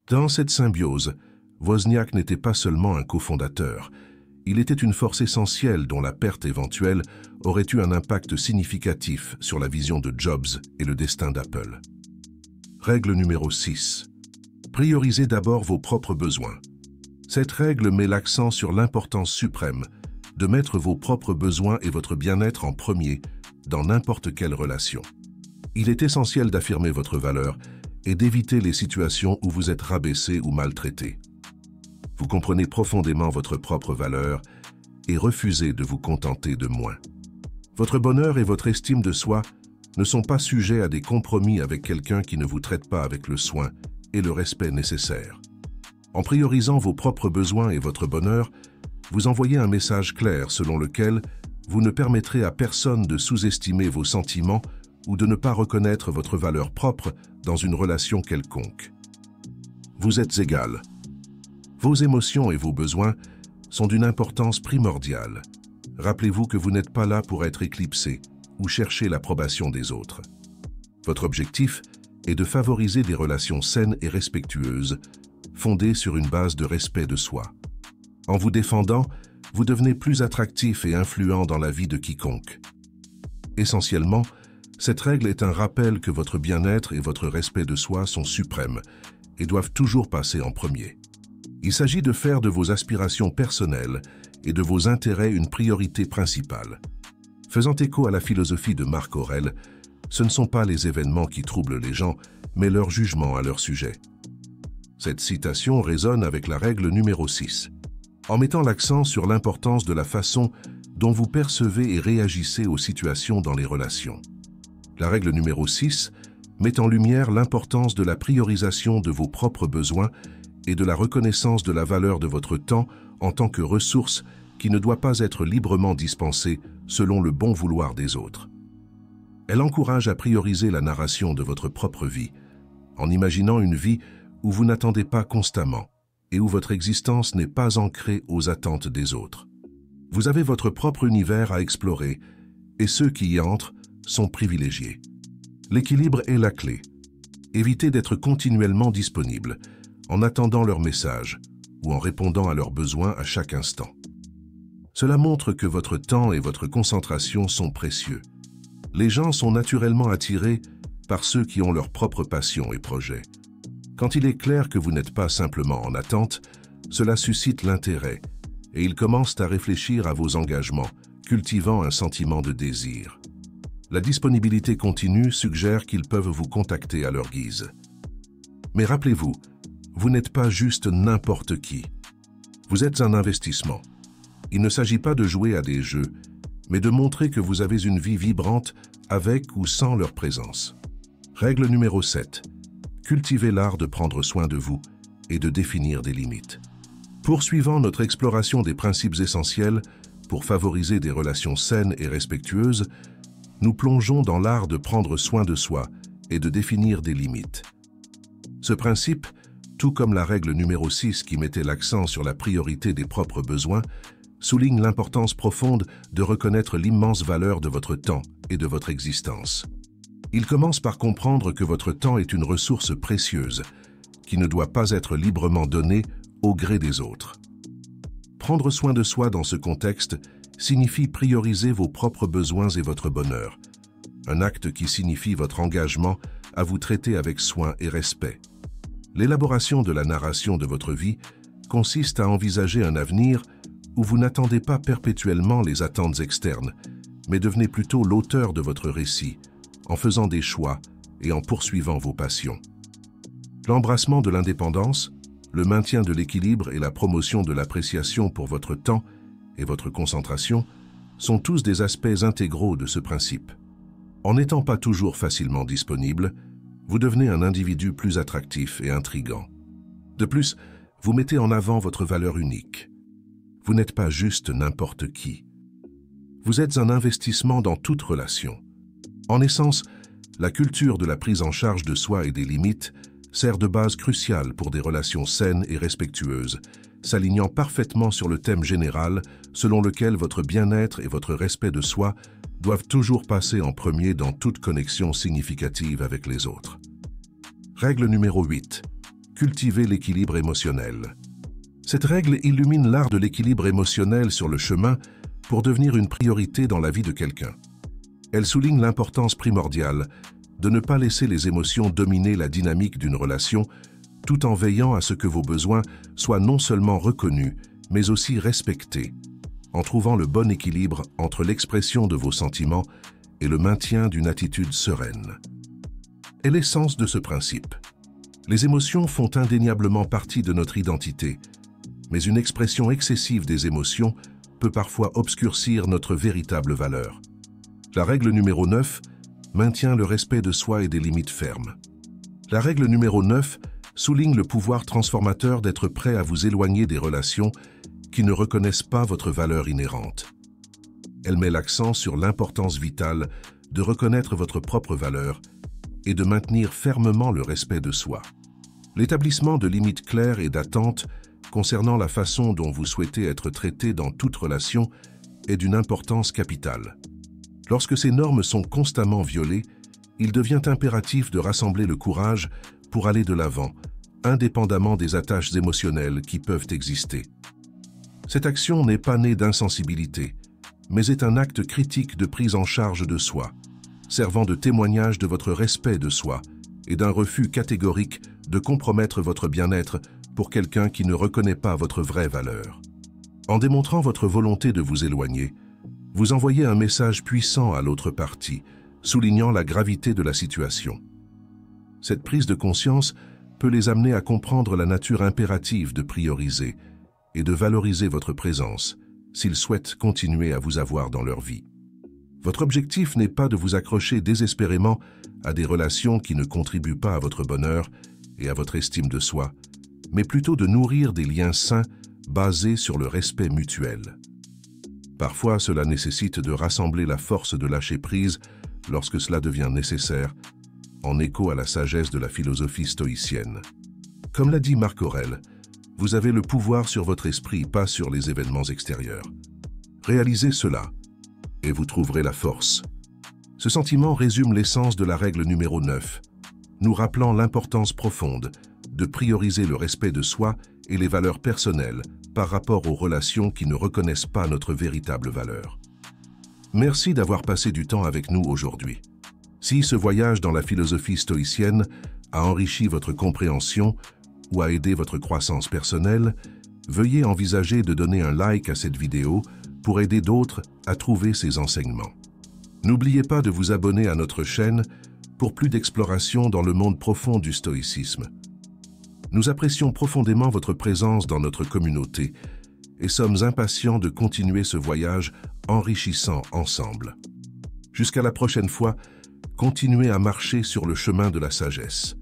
Dans cette symbiose, Wozniak n'était pas seulement un cofondateur, il était une force essentielle dont la perte éventuelle aurait eu un impact significatif sur la vision de Jobs et le destin d'Apple. Règle numéro 6. Priorisez d'abord vos propres besoins. Cette règle met l'accent sur l'importance suprême de mettre vos propres besoins et votre bien-être en premier dans n'importe quelle relation. Il est essentiel d'affirmer votre valeur et d'éviter les situations où vous êtes rabaissé ou maltraité. Vous comprenez profondément votre propre valeur et refusez de vous contenter de moins. Votre bonheur et votre estime de soi ne sont pas sujets à des compromis avec quelqu'un qui ne vous traite pas avec le soin et le respect nécessaires. En priorisant vos propres besoins et votre bonheur, vous envoyez un message clair selon lequel vous ne permettrez à personne de sous-estimer vos sentiments ou de ne pas reconnaître votre valeur propre dans une relation quelconque. Vous êtes égal. Vos émotions et vos besoins sont d'une importance primordiale. Rappelez-vous que vous n'êtes pas là pour être éclipsé ou chercher l'approbation des autres. Votre objectif est de favoriser des relations saines et respectueuses, fondées sur une base de respect de soi. En vous défendant, vous devenez plus attractif et influent dans la vie de quiconque. Essentiellement, cette règle est un rappel que votre bien-être et votre respect de soi sont suprêmes et doivent toujours passer en premier. Il s'agit de faire de vos aspirations personnelles et de vos intérêts une priorité principale. Faisant écho à la philosophie de Marc Aurèle, ce ne sont pas les événements qui troublent les gens, mais leur jugement à leur sujet. Cette citation résonne avec la règle numéro 6. En mettant l'accent sur l'importance de la façon dont vous percevez et réagissez aux situations dans les relations. La règle numéro 6 met en lumière l'importance de la priorisation de vos propres besoins et de la reconnaissance de la valeur de votre temps en tant que ressource qui ne doit pas être librement dispensée selon le bon vouloir des autres. Elle encourage à prioriser la narration de votre propre vie, en imaginant une vie où vous n'attendez pas constamment et où votre existence n'est pas ancrée aux attentes des autres. Vous avez votre propre univers à explorer et ceux qui y entrent sont privilégiés. L'équilibre est la clé. Évitez d'être continuellement disponible, en attendant leurs messages ou en répondant à leurs besoins à chaque instant. Cela montre que votre temps et votre concentration sont précieux. Les gens sont naturellement attirés par ceux qui ont leurs propres passions et projets. Quand il est clair que vous n'êtes pas simplement en attente, cela suscite l'intérêt et ils commencent à réfléchir à vos engagements, cultivant un sentiment de désir. La disponibilité continue suggère qu'ils peuvent vous contacter à leur guise. Mais rappelez-vous, vous n'êtes pas juste n'importe qui. Vous êtes un investissement. Il ne s'agit pas de jouer à des jeux, mais de montrer que vous avez une vie vibrante avec ou sans leur présence. Règle numéro 7. Cultivez l'art de prendre soin de vous et de définir des limites. Poursuivant notre exploration des principes essentiels pour favoriser des relations saines et respectueuses, nous plongeons dans l'art de prendre soin de soi et de définir des limites. Ce principe, tout comme la règle numéro 6 qui mettait l'accent sur la priorité des propres besoins, souligne l'importance profonde de reconnaître l'immense valeur de votre temps et de votre existence. Il commence par comprendre que votre temps est une ressource précieuse, qui ne doit pas être librement donnée au gré des autres. Prendre soin de soi dans ce contexte signifie prioriser vos propres besoins et votre bonheur, un acte qui signifie votre engagement à vous traiter avec soin et respect. L'élaboration de la narration de votre vie consiste à envisager un avenir où vous n'attendez pas perpétuellement les attentes externes, mais devenez plutôt l'auteur de votre récit, en faisant des choix et en poursuivant vos passions. L'embrassement de l'indépendance, le maintien de l'équilibre et la promotion de l'appréciation pour votre temps et votre concentration sont tous des aspects intégraux de ce principe. En n'étant pas toujours facilement disponible, vous devenez un individu plus attractif et intrigant. De plus, vous mettez en avant votre valeur unique. Vous n'êtes pas juste n'importe qui. Vous êtes un investissement dans toute relation. En essence, la culture de la prise en charge de soi et des limites sert de base cruciale pour des relations saines et respectueuses, s'alignant parfaitement sur le thème général selon lequel votre bien-être et votre respect de soi doivent toujours passer en premier dans toute connexion significative avec les autres. Règle numéro 8. cultiver l'équilibre émotionnel. Cette règle illumine l'art de l'équilibre émotionnel sur le chemin pour devenir une priorité dans la vie de quelqu'un. Elle souligne l'importance primordiale de ne pas laisser les émotions dominer la dynamique d'une relation, tout en veillant à ce que vos besoins soient non seulement reconnus, mais aussi respectés, en trouvant le bon équilibre entre l'expression de vos sentiments et le maintien d'une attitude sereine. Et l'essence de ce principe. Les émotions font indéniablement partie de notre identité, mais une expression excessive des émotions peut parfois obscurcir notre véritable valeur. La règle numéro 9 maintient le respect de soi et des limites fermes. La règle numéro 9 souligne le pouvoir transformateur d'être prêt à vous éloigner des relations qui ne reconnaissent pas votre valeur inhérente. Elle met l'accent sur l'importance vitale de reconnaître votre propre valeur et de maintenir fermement le respect de soi. L'établissement de limites claires et d'attentes concernant la façon dont vous souhaitez être traité dans toute relation est d'une importance capitale. Lorsque ces normes sont constamment violées, il devient impératif de rassembler le courage pour aller de l'avant, indépendamment des attaches émotionnelles qui peuvent exister. Cette action n'est pas née d'insensibilité, mais est un acte critique de prise en charge de soi, servant de témoignage de votre respect de soi et d'un refus catégorique de compromettre votre bien-être pour quelqu'un qui ne reconnaît pas votre vraie valeur. En démontrant votre volonté de vous éloigner, vous envoyez un message puissant à l'autre partie, soulignant la gravité de la situation. Cette prise de conscience peut les amener à comprendre la nature impérative de prioriser et de valoriser votre présence s'ils souhaitent continuer à vous avoir dans leur vie. Votre objectif n'est pas de vous accrocher désespérément à des relations qui ne contribuent pas à votre bonheur et à votre estime de soi, mais plutôt de nourrir des liens sains basés sur le respect mutuel. Parfois, cela nécessite de rassembler la force de lâcher prise lorsque cela devient nécessaire, en écho à la sagesse de la philosophie stoïcienne. Comme l'a dit Marc Aurèle, vous avez le pouvoir sur votre esprit, pas sur les événements extérieurs. Réalisez cela, et vous trouverez la force. Ce sentiment résume l'essence de la règle numéro 9, nous rappelant l'importance profonde de prioriser le respect de soi et les valeurs personnelles par rapport aux relations qui ne reconnaissent pas notre véritable valeur. Merci d'avoir passé du temps avec nous aujourd'hui. Si ce voyage dans la philosophie stoïcienne a enrichi votre compréhension ou a aidé votre croissance personnelle, veuillez envisager de donner un like à cette vidéo pour aider d'autres à trouver ces enseignements. N'oubliez pas de vous abonner à notre chaîne pour plus d'exploration dans le monde profond du stoïcisme. Nous apprécions profondément votre présence dans notre communauté et sommes impatients de continuer ce voyage enrichissant ensemble. Jusqu'à la prochaine fois, continuez à marcher sur le chemin de la sagesse.